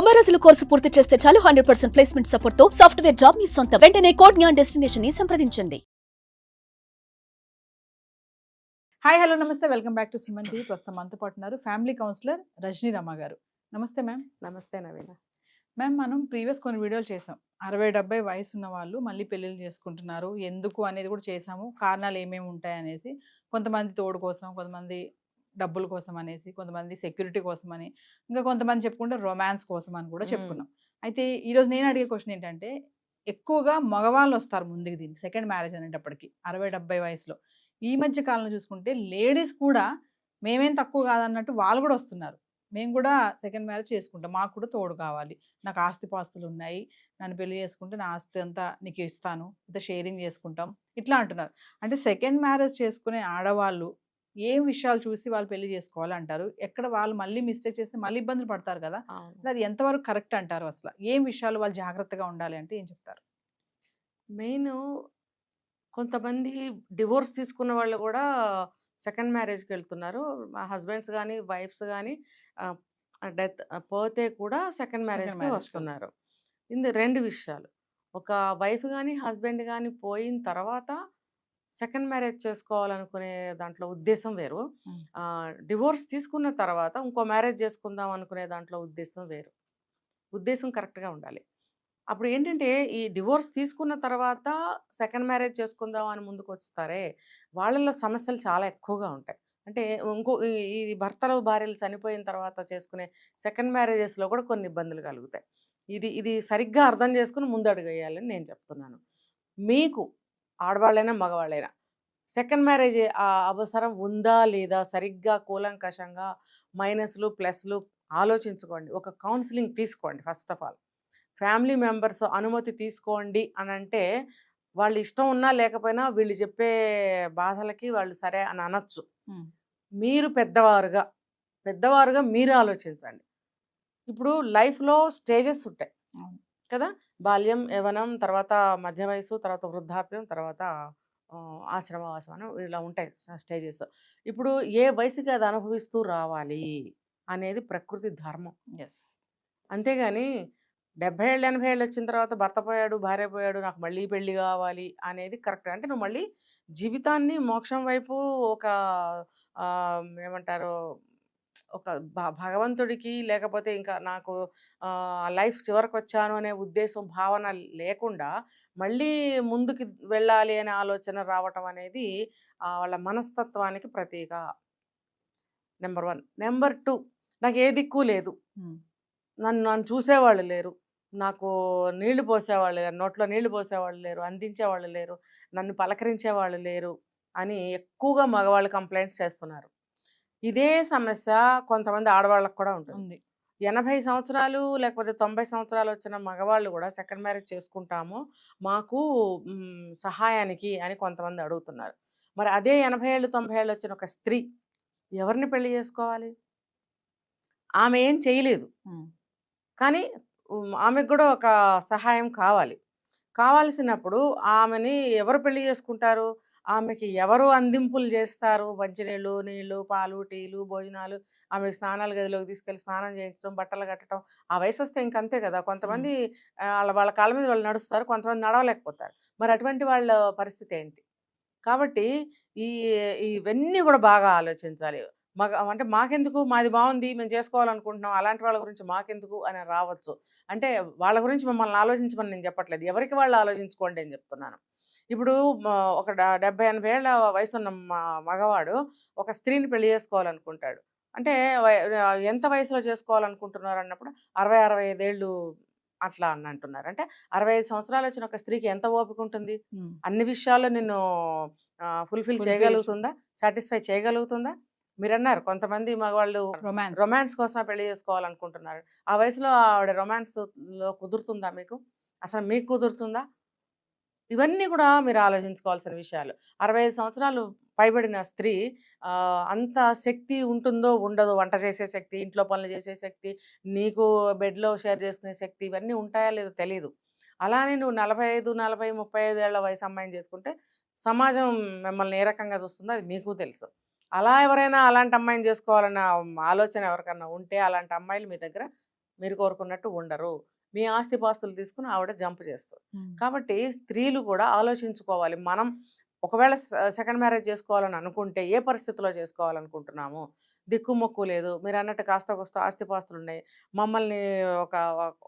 90 రోజుల కోర్సు పూర్తి చేస్తే చాలు 100% ప్లేస్మెంట్ సపోర్ట్ తో సాఫ్ట్వేర్ జాబ్ మీ సొంతం. వెంటనే కోడ్ జ్ఞాన్ డెస్టినేషన్ ని సంప్రదించండి. హాయ్ హలో నమస్తే, welcome back to Suman TV. ప్రస్తుతం మనతో పాటు ఉన్నారు ఫ్యామిలీ కౌన్సిలర్ రజనీ రమ గారు. నమస్తే మ్యామ్. నమస్తే నవీన. మ్యామ్, మనం ప్రీవియస్ కొన్ని వీడియోలు చేసాం. 60-70 వయసు ఉన్న వాళ్ళు మళ్ళీ పెళ్ళిళ్ళు చేసుకుంటున్నారు, ఎందుకు అనేది కూడా చేసాము. కారణాలు ఏమేమి ఉంటాయి అనేసి, కొంతమంది తోడు కోసం, కొంతమంది డబ్బుల కోసం అనేసి, కొంతమంది సెక్యూరిటీ కోసం అని, ఇంకా కొంతమంది చెప్పుకుంటే రొమాన్స్ కోసం అని కూడా చెప్పుకున్నాం. అయితే ఈరోజు నేను అడిగే క్వశ్చన్ ఏంటంటే, ఎక్కువగా మగవాళ్ళు వస్తారు ముందుకు దీనికి, సెకండ్ మ్యారేజ్ అనేటప్పటికి 60-70 వయసులో. ఈ మధ్య కాలంలో చూసుకుంటే లేడీస్ కూడా మేమేం తక్కువ కాదన్నట్టు వాళ్ళు కూడా వస్తున్నారు. మేము కూడా సెకండ్ మ్యారేజ్ చేసుకుంటాం, మాకు కూడా తోడు కావాలి, నాకు ఆస్తిపాస్తులు ఉన్నాయి, నన్ను పెళ్లి చేసుకుంటే నా ఆస్తి అంతా నీకు ఇస్తాను, ఇంత షేరింగ్ చేసుకుంటాం, ఇట్లా అంటున్నారు. అంటే సెకండ్ మ్యారేజ్ చేసుకునే ఆడవాళ్ళు ఏం విషయాలు చూసి వాళ్ళు పెళ్లి చేసుకోవాలి అంటారు? ఎక్కడ వాళ్ళు మళ్ళీ మిస్టేక్ చేస్తే మళ్ళీ ఇబ్బందులు పడతారు కదా, అది ఎంతవరకు కరెక్ట్ అంటారు? అసలు ఏం విషయాలు వాళ్ళు జాగ్రత్తగా ఉండాలి అంటే ఏం చెప్తారు? మెయిన్ కొంతమంది డివోర్స్ తీసుకున్న వాళ్ళు కూడా సెకండ్ మ్యారేజ్కి వెళ్తున్నారు. మా హస్బెండ్స్ కానీ వైఫ్స్ కానీ డెత్ పోతే కూడా సెకండ్ మ్యారేజ్కి వస్తున్నారు. ఇది రెండు విషయాలు. ఒక వైఫ్ కానీ హస్బెండ్ కానీ పోయిన తర్వాత సెకండ్ మ్యారేజ్ చేసుకోవాలనుకునే దాంట్లో ఉద్దేశం వేరు, డివోర్స్ తీసుకున్న తర్వాత ఇంకో మ్యారేజ్ చేసుకుందాం అనుకునే దాంట్లో ఉద్దేశం వేరు. ఉద్దేశం కరెక్ట్గా ఉండాలి. అప్పుడు ఏంటంటే, ఈ డివోర్స్ తీసుకున్న తర్వాత సెకండ్ మ్యారేజ్ చేసుకుందాం అని ముందుకు వస్తారే, వాళ్ళల్లో సమస్యలు చాలా ఎక్కువగా ఉంటాయి. అంటే ఈ భర్తలు భార్యలు చనిపోయిన తర్వాత చేసుకునే సెకండ్ మ్యారేజెస్లో కూడా కొన్ని ఇబ్బందులు కలుగుతాయి. ఇది సరిగ్గా అర్థం చేసుకుని ముందు అడుగు వేయాలని నేను చెప్తున్నాను. మీకు ఆడవాళ్ళైనా మగవాళ్ళైనా సెకండ్ మ్యారేజ్ అవసరం ఉందా లేదా సరిగ్గా కూలంకషంగా మైనస్లు ప్లస్లు ఆలోచించుకోండి. ఒక కౌన్సిలింగ్ తీసుకోండి. First of all family members అనుమతి తీసుకోండి అని అంటే, వాళ్ళు ఇష్టం ఉన్నా లేకపోయినా వీళ్ళు చెప్పే బాధలకి వాళ్ళు సరే అని అనొచ్చు. మీరు పెద్దవారుగా మీరు ఆలోచించండి. ఇప్పుడు లైఫ్లో స్టేజెస్ ఉంటాయి కదా, బాల్యం, యవ్వనం, తర్వాత మధ్య వయసు, తర్వాత వృద్ధాప్యం, తర్వాత ఆశ్రమవాసం అని ఇలా ఉంటాయి స్టేజెస్. ఇప్పుడు ఏ వయసుకి అది అనుభవిస్తూ రావాలి అనేది ప్రకృతి ధర్మం. అంతేగాని 70 ఏళ్ళు 80 ఏళ్ళు వచ్చిన తర్వాత భర్త పోయాడు, భార్య పోయాడు, నాకు మళ్ళీ పెళ్ళి కావాలి అనేది కరెక్ట్. అంటే నువ్వు మళ్ళీ జీవితాన్ని మోక్షం వైపు ఒక ఏమంటారు, ఒక భగవంతుడికి లేకపోతే ఇంకా నాకు లైఫ్ చివరికి వచ్చాను అనే ఉద్దేశం భావన లేకుండా మళ్ళీ ముందుకు వెళ్ళాలి అనే ఆలోచన రావటం అనేది వాళ్ళ మనస్తత్వానికి ప్రతీక. నెంబర్ 1. నెంబర్ 2, నాకు ఏ దిక్కు లేదు, నన్ను చూసేవాళ్ళు లేరు, నాకు నీళ్లు పోసేవాళ్ళు లేరు, నోట్లో నీళ్లు పోసేవాళ్ళు లేరు, అందించేవాళ్ళు లేరు, నన్ను పలకరించేవాళ్ళు లేరు అని ఎక్కువగా మగవాళ్ళు కంప్లైంట్స్ చేస్తున్నారు. ఇదే సమస్య కొంతమంది ఆడవాళ్ళకు కూడా ఉంటుంది. 80 సంవత్సరాలు లేకపోతే 90 సంవత్సరాలు వచ్చిన మగవాళ్ళు కూడా సెకండ్ మ్యారేజ్ చేసుకుంటాము మాకు సహాయానికి అని కొంతమంది అడుగుతున్నారు. మరి అదే 80 ఏళ్ళు 90 ఏళ్ళు వచ్చిన ఒక స్త్రీ ఎవరిని పెళ్లి చేసుకోవాలి? ఆమె ఏం చేయలేదు, కానీ ఆమెకు కూడా ఒక సహాయం కావాల్సినప్పుడు ఆమెని ఎవరు పెళ్లి చేసుకుంటారు? ఆమెకి ఎవరు అందింపులు చేస్తారు? మంచినీళ్ళు, నీళ్ళు, పాలు, టీలు, భోజనాలు, ఆమెకి స్నానాల గదిలోకి తీసుకెళ్ళి స్నానం చేయించడం, బట్టలు కట్టడం. ఆ వయసు వస్తే ఇంకంతే కదా. కొంతమంది వాళ్ళ కాళ్ళ మీద వాళ్ళు నడుస్తారు, కొంతమంది నడవలేకపోతారు. మరి అటువంటి వాళ్ళ పరిస్థితి ఏంటి? కాబట్టి ఇవన్నీ కూడా బాగా ఆలోచించాలి. అంటే మాకెందుకు, మాది బాగుంది, మేము చేసుకోవాలనుకుంటున్నాం, అలాంటి వాళ్ళ గురించి మాకెందుకు అని రావచ్చు. అంటే వాళ్ళ గురించి మమ్మల్ని ఆలోచించమని నేను చెప్పట్లేదు, ఎవరికి వాళ్ళు ఆలోచించుకోండి అని చెప్తున్నాను. ఇప్పుడు ఒక 70-80 ఏళ్ళ వయసు ఉన్న మగవాడు ఒక స్త్రీని పెళ్లి చేసుకోవాలనుకుంటాడు. అంటే ఎంత వయసులో చేసుకోవాలనుకుంటున్నారు అన్నప్పుడు 60-65 ఏళ్ళు అట్లా అని అంటున్నారు. అంటే 65 సంవత్సరాలు వచ్చిన ఒక స్త్రీకి ఎంత ఓపిక ఉంటుంది? అన్ని విషయాల్లో నిన్ను ఫుల్ఫిల్ చేయగలుగుతుందా, సాటిస్ఫై చేయగలుగుతుందా? మీరు అన్నారు కొంతమంది మగవాళ్ళు రొమాన్స్ కోసం పెళ్లి చేసుకోవాలనుకుంటున్నారు. ఆ వయసులో ఆవిడ రొమాన్స్లో కుదురుతుందా? అసలు మీకు కుదురుతుందా? ఇవన్నీ కూడా మీరు ఆలోచించుకోవాల్సిన విషయాలు. 65 సంవత్సరాలు పైబడిన స్త్రీ అంత శక్తి ఉంటుందో ఉండదో, వంట చేసే శక్తి, ఇంట్లో పనులు చేసే శక్తి, నీకు బెడ్లో షేర్ చేసుకునే శక్తి, ఇవన్నీ ఉంటాయా లేదో తెలియదు. అలానే నువ్వు 45, 40, 35 ఏళ్ల వయసు అమ్మాయిని చేసుకుంటే సమాజం మిమ్మల్ని ఏ రకంగా చూస్తుందో అది మీకు తెలుసు. అలా ఎవరైనా అలాంటి అమ్మాయిని చేసుకోవాలన్న ఆలోచన ఎవరికన్నా ఉంటే అలాంటి అమ్మాయిలు మీ దగ్గర మీరు కోరుకున్నట్టు ఉండరు. మీ ఆస్తిపాస్తులు తీసుకుని ఆవిడ జంప్ చేస్తారు. కాబట్టి స్త్రీలు కూడా ఆలోచించుకోవాలి. మనం ఒకవేళ సెకండ్ మ్యారేజ్ చేసుకోవాలని అనుకుంటే ఏ పరిస్థితిలో చేసుకోవాలనుకుంటున్నాము? దిక్కుమొక్కు లేదు. మీరు అన్నట్టు కాస్త కోస్త ఆస్తిపాస్తులు ఉన్నాయి. మమ్మల్ని ఒక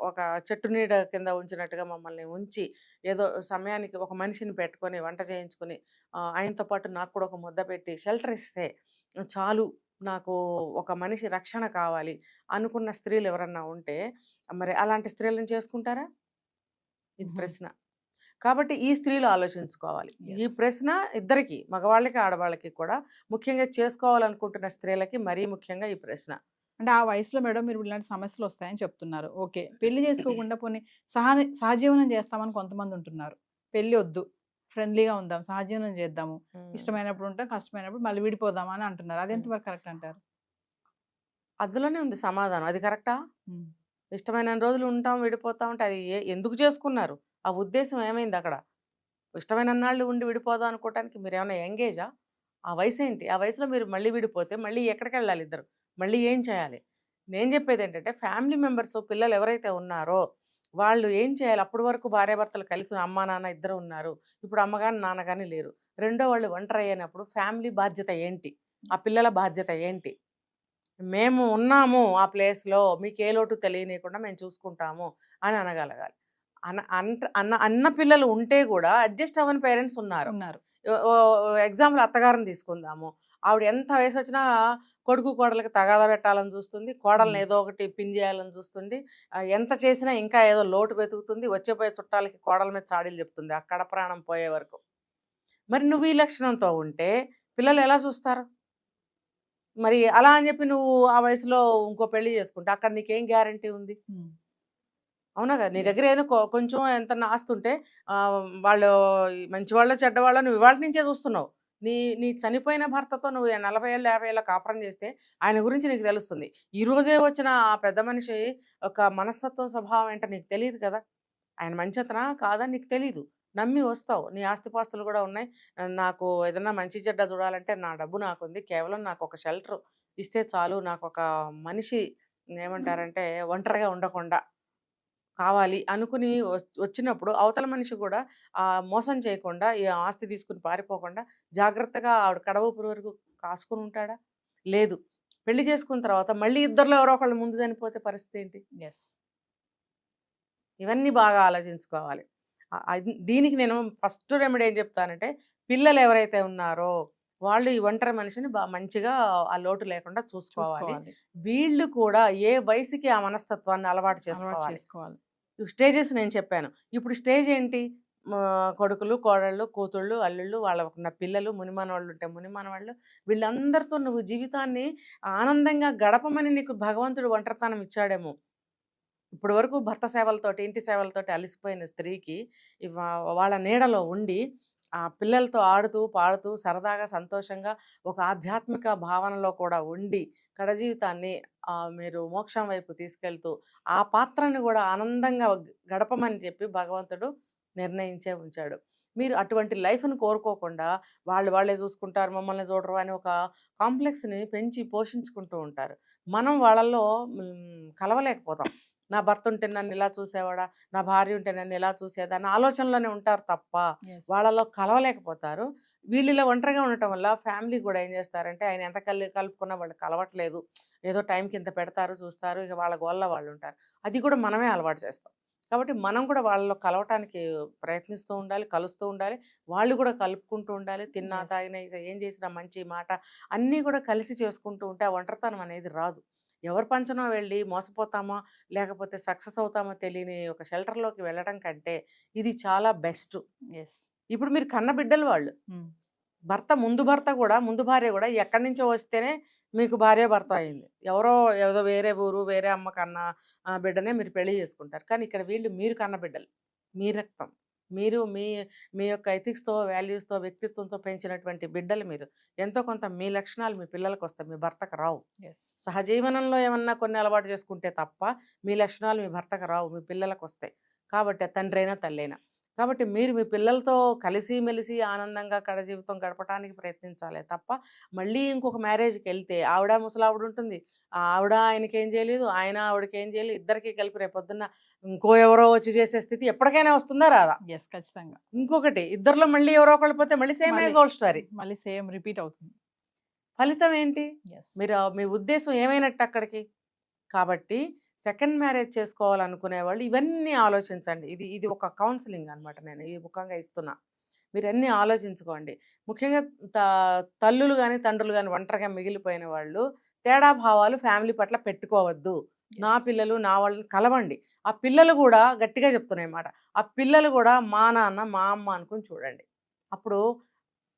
ఒక చెట్టు నీడ కింద ఉంచినట్టుగా మమ్మల్ని ఉంచి ఏదో సమయానికి ఒక మనిషిని పెట్టుకొని వంట చేయించుకొని ఆయనతో పాటు నాకు కూడా ఒక ముద్ద పెట్టి షెల్టర్ ఇస్తే చాలు, నాకు ఒక మనిషి రక్షణ కావాలి అనుకున్న స్త్రీలు ఎవరన్నా ఉంటే మరి అలాంటి స్త్రీలను చేసుకుంటారా? ఇది ప్రశ్న. కాబట్టి ఈ స్త్రీలు ఆలోచించుకోవాలి. ఈ ప్రశ్న ఇద్దరికి, మగవాళ్ళకి ఆడవాళ్ళకి కూడా, ముఖ్యంగా చేసుకోవాలనుకుంటున్న స్త్రీలకి మరీ ముఖ్యంగా ఈ ప్రశ్న. అంటే ఆ వయసులో మేడం మీరు ఇలాంటి సమస్యలు వస్తాయని చెప్తున్నారు. ఓకే, పెళ్లి చేసుకోకుండా పోనీ సహజీవనం చేస్తామని కొంతమంది ఉంటున్నారు. పెళ్లి వద్దు, ఫ్రెండ్లీగా ఉందాం, సహజీవనం చేద్దాము, ఇష్టమైనప్పుడు ఉంటాం, కష్టమైనప్పుడు మళ్ళీ విడిపోదాం అని అంటున్నారు. అది ఎంతవరకు కరెక్ట్ అంటారు? అందులోనే ఉంది సమాధానం. అది కరెక్టా? ఇష్టమైన రోజులు ఉంటాం, విడిపోతాం అంటే అది ఎందుకు చేసుకున్నారు? ఆ ఉద్దేశం ఏమైంది అక్కడ? ఇష్టమైన నాళ్ళు ఉండి విడిపోదాం అనుకోవటానికి మీరు ఏమైనా ఎంగేజా? ఆ వయసు ఏంటి? ఆ వయసులో మీరు మళ్ళీ విడిపోతే మళ్ళీ ఎక్కడికి వెళ్ళాలి ఇద్దరు? మళ్ళీ ఏం చేయాలి? నేను చెప్పేది ఏంటంటే ఫ్యామిలీ మెంబర్స్, పిల్లలు ఎవరైతే ఉన్నారో వాళ్ళు ఏం చేయాలి? అప్పటి వరకు భార్యాభర్తలు కలిసి అమ్మా నాన్న ఇద్దరు ఉన్నారు. ఇప్పుడు అమ్మగాని నాన్నగాని లేరు. రెండో వాళ్ళు ఒంటరి అయినప్పుడు ఫ్యామిలీ బాధ్యత ఏంటి? ఆ పిల్లల బాధ్యత ఏంటి? మేము ఉన్నాము ఆ ప్లేస్లో, మీకు ఏ లోటు తెలియనీయకుండా మేము చూసుకుంటాము అని అనగలగాలి. అన్న పిల్లలు ఉంటే కూడా అడ్జస్ట్ అవ్వని పేరెంట్స్ ఉన్నారు. ఎగ్జాంపుల్ అత్తగారిని తీసుకుందాము. ఆవిడ ఎంత వయసు వచ్చినా కొడుకు కోడలకి తగాదా పెట్టాలని చూస్తుంది, కోడల్ని ఏదో ఒకటి పిన్ చేయాలని చూస్తుంది. ఎంత చేసినా ఇంకా ఏదో లోటు వెతుకుతుంది. వచ్చేపోయే చుట్టాలకి కోడల మీద చాడీలు చెప్తుంది అక్కడ ప్రాణం పోయే వరకు. మరి నువ్వు ఈ లక్షణంతో ఉంటే పిల్లలు ఎలా చూస్తారు? మరి అలా అని చెప్పి నువ్వు ఆ వయసులో ఇంకో పెళ్లి చేసుకుంటే అక్కడ నీకేం గ్యారంటీ ఉంది? అవునా కదా? నీ దగ్గర ఏదో కొంచెం ఎంత ఆస్తుంటే వాళ్ళు మంచివాళ్ళో చెడ్డవాళ్ళో నువ్వు ఇవాళ నుంచే చూస్తున్నావు. నీ చనిపోయిన భర్తతో నువ్వు 40 ఏళ్ళు 50 ఏళ్ళ కాపురం చేస్తే ఆయన గురించి నీకు తెలుస్తుంది. ఈ రోజే వచ్చిన ఆ పెద్ద మనిషి ఒక మనస్తత్వం, స్వభావం ఏంటో నీకు తెలియదు కదా. ఆయన మంచితనా కాదని నీకు తెలీదు. నమ్మి వస్తావు. నీ ఆస్తిపాస్తులు కూడా ఉన్నాయి. నాకు ఏదన్నా మంచి చెడ్డ చూడాలంటే నా డబ్బు నాకుంది. కేవలం నాకు ఒక షెల్టర్ ఇస్తే చాలు, నాకు ఒక మనిషి ఏమంటారంటే ఒంటరిగా ఉండకుండా కావాలి అనుకుని వచ్చినప్పుడు అవతల మనిషి కూడా మోసం చేయకుండా, ఈ ఆస్తి తీసుకుని పారిపోకుండా జాగ్రత్తగా ఆవిడ కడవూపురు వరకు కాసుకుని ఉంటాడా? లేదు. పెళ్లి చేసుకున్న తర్వాత మళ్ళీ ఇద్దరిలో ఎవరో ఒకళ్ళు ముందు చనిపోతే పరిస్థితి ఏంటి? ఇవన్నీ బాగా ఆలోచించుకోవాలి. దీనికి నేను ఫస్ట్ రెమెడీ ఏం చెప్తానంటే, పిల్లలు ఎవరైతే ఉన్నారో వాళ్ళు ఈ ఒంటరి మనిషిని మంచిగా ఆ లోటు లేకుండా చూసుకోవాలి. వీళ్ళు కూడా ఏ వయసుకి ఆ మనస్తత్వాన్ని అలవాటు చేసుకోవాలి. స్టేజెస్ నేను చెప్పాను. ఇప్పుడు స్టేజ్ ఏంటి? కొడుకులు, కోడళ్ళు, కూతుళ్ళు, అల్లుళ్ళు, వాళ్ళకున్న పిల్లలు, మునిమనవాళ్ళు ఉంటే మునిమనవాళ్ళు, వీళ్ళందరితో నువ్వు జీవితాన్ని ఆనందంగా గడపమని నీకు భగవంతుడు ఒంటరితనం ఇచ్చాడేమో. ఇప్పటి వరకు భర్త సేవలతోటి, ఇంటి సేవలతోటి అలసిపోయిన స్త్రీకి వాళ్ళ నీడలో ఉండి ఆ పిల్లలతో ఆడుతూ పాడుతూ సరదాగా సంతోషంగా ఒక ఆధ్యాత్మిక భావనలో కూడా ఉండి కడజీవితాన్ని మీరు మోక్షం వైపు తీసుకెళ్తూ ఆ పాత్రని కూడా ఆనందంగా గడపమని చెప్పి భగవంతుడు నిర్ణయించే ఉంచాడు. మీరు అటువంటి లైఫ్ను కోరుకోకుండా వాళ్ళే చూసుకుంటారు, మమ్మల్ని చూడరు అని ఒక కాంప్లెక్స్ని పెంచి పోషించుకుంటూ ఉంటారు. మనం వాళ్ళల్లో కలవలేకపోతాం. నా భర్త ఉంటే నన్ను ఇలా చూసేవాడా, నా భార్య ఉంటే నన్ను ఇలా చూసేదా అన్న ఆలోచనలోనే ఉంటారు తప్ప వాళ్ళలో కలవలేకపోతారు. వీళ్ళలో ఒంటరిగా ఉండటం వల్ల ఫ్యామిలీ కూడా ఏం చేస్తారంటే ఆయన ఎంత కలుపుకున్నా వాళ్ళు కలవట్లేదు, ఏదో టైంకి ఇంత పెడతారు, చూస్తారు, ఇక వాళ్ళ గోళ్ళ వాళ్ళు ఉంటారు. అది కూడా మనమే అలవాటు చేస్తాం. కాబట్టి మనం కూడా వాళ్ళలో కలవటానికి ప్రయత్నిస్తూ ఉండాలి, కలుస్తూ ఉండాలి. వాళ్ళు కూడా కలుపుకుంటూ ఉండాలి. తిన్నా తాగినా ఏం చేసినా మంచి మాట అన్నీ కూడా కలిసి చేసుకుంటూ ఉంటే ఆ ఒంటరితనం అనేది రాదు. ఎవరి పంచనో వెళ్ళి మోసపోతామో లేకపోతే సక్సెస్ అవుతామో తెలియని ఒక షెల్టర్లోకి వెళ్ళడం కంటే ఇది చాలా బెస్ట్. ఇప్పుడు మీరు కన్న బిడ్డలు వాళ్ళు. ముందు భార్య కూడా ఎక్కడి నుంచో వస్తేనే మీకు భార్య భర్త అయింది. ఏదో వేరే ఊరు, వేరే అమ్మ కన్న బిడ్డనే మీరు పెళ్లి చేసుకుంటారు. కానీ ఇక్కడ వీళ్ళు మీరు కన్న బిడ్డలు, మీ రక్తం, మీరు మీ యొక్క ఎథిక్స్తో, వాల్యూస్తో, వ్యక్తిత్వంతో పెంచినటువంటి బిడ్డలు మీరు. ఎంతో కొంత మీ లక్షణాలు మీ పిల్లలకు వస్తాయి, మీ భర్తకు రావు. సహజీవనంలో ఏమన్నా కొన్ని అలవాటు చేసుకుంటే తప్ప మీ లక్షణాలు మీ భర్తకు రావు, మీ పిల్లలకు వస్తాయి. కాబట్టి తండ్రి అయినా తల్లి అయినా కాబట్టి మీరు మీ పిల్లలతో కలిసిమెలిసి ఆనందంగా కడ జీవితం గడపడానికి ప్రయత్నించాలి తప్ప మళ్ళీ ఇంకొక మ్యారేజ్కి వెళ్తే ఆవిడ ముసలావిడ ఉంటుంది, ఆవిడ ఆయనకి ఏం చేయలేదు, ఆయన ఆవిడకి ఏం చేయలేదు, ఇద్దరికి కలిపి రేపొద్దున్న ఇంకో ఎవరో వచ్చి చేసే స్థితి ఎప్పటికైనా వస్తుందా రాదా? ఎస్, ఖచ్చితంగా. ఇంకొకటి ఇద్దరిలో మళ్ళీ ఎవరో ఒకళ్ళు పోతే మళ్ళీ సేమ్ యాజ్ ఓల్డ్ స్టోరీ, మళ్ళీ సేమ్ రిపీట్ అవుతుంది. ఫలితం ఏంటి? ఎస్. మీరు మీ ఉద్దేశం ఏమైనట్టు అక్కడికి? కాబట్టి సెకండ్ మ్యారేజ్ చేసుకోవాలనుకునే వాళ్ళు ఇవన్నీ ఆలోచించండి. ఇది ఇది ఒక కౌన్సిలింగ్ అనమాట, నేను ఈ ముఖంగా ఇస్తున్నా. మీరు అన్నీ ఆలోచించుకోండి. ముఖ్యంగా తల్లులు కానీ తండ్రులు కానీ ఒంటరిగా మిగిలిపోయిన వాళ్ళు తేడా భావాలు ఫ్యామిలీ పట్ల పెట్టుకోవద్దు. నా పిల్లలు నా వాళ్ళని కలవండి. ఆ పిల్లలు కూడా గట్టిగా చెప్తున్నాయి మాట, ఆ పిల్లలు కూడా మా నాన్న మా అమ్మ అనుకుని చూడండి. అప్పుడు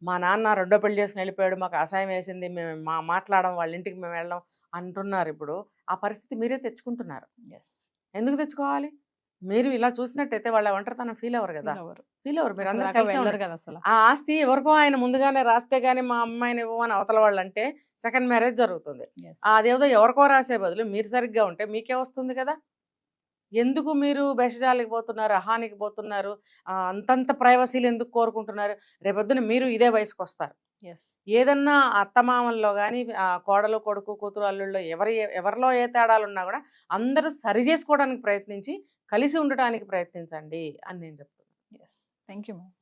మా నాన్న రెండో పెళ్లి చేసుకుని వెళ్ళిపోయాడు, మాకు అసహాయం వేసింది, మేము మాట్లాడడం, వాళ్ళ ఇంటికి మేము వెళ్ళడం అంటున్నారు. ఇప్పుడు ఆ పరిస్థితి మీరే తెచ్చుకుంటున్నారు. ఎస్. ఎందుకు తెచ్చుకోవాలి? మీరు ఇలా చూసినట్టయితే వాళ్ళ ఒంటరితనం ఫీల్ అవ్వరు కదా, ఫీల్ అవ్వరు. మీరు అందరూ కలిసి వెళ్ళరు కదా అసలు. ఆ ఆస్తి ఎవరికో ఆయన ముందుగానే రాస్తే గానీ మా అమ్మాయిని ఇవ్వమని అవతల వాళ్ళు అంటే సెకండ్ మ్యారేజ్ జరుగుతుంది. అదేదో ఎవరికో రాసే బదులు మీరు సరిగ్గా ఉంటే మీకే వస్తుంది కదా. ఎందుకు మీరు బెషజాలకి పోతున్నారు, అహానికి పోతున్నారు, అంతంత ప్రైవసీలు ఎందుకు కోరుకుంటున్నారు? రేపొద్దున మీరు ఇదే వయసుకు వస్తారు. ఏదన్నా అత్తమామల్లో కానీ కోడలు కొడుకు కూతురు అల్లుళ్ళలో ఎవరిలో ఏ తేడాలు ఉన్నా కూడా అందరూ సరి చేసుకోవడానికి ప్రయత్నించి కలిసి ఉండటానికి ప్రయత్నించండి అని నేను చెప్తున్నాను. Thank you ma'am.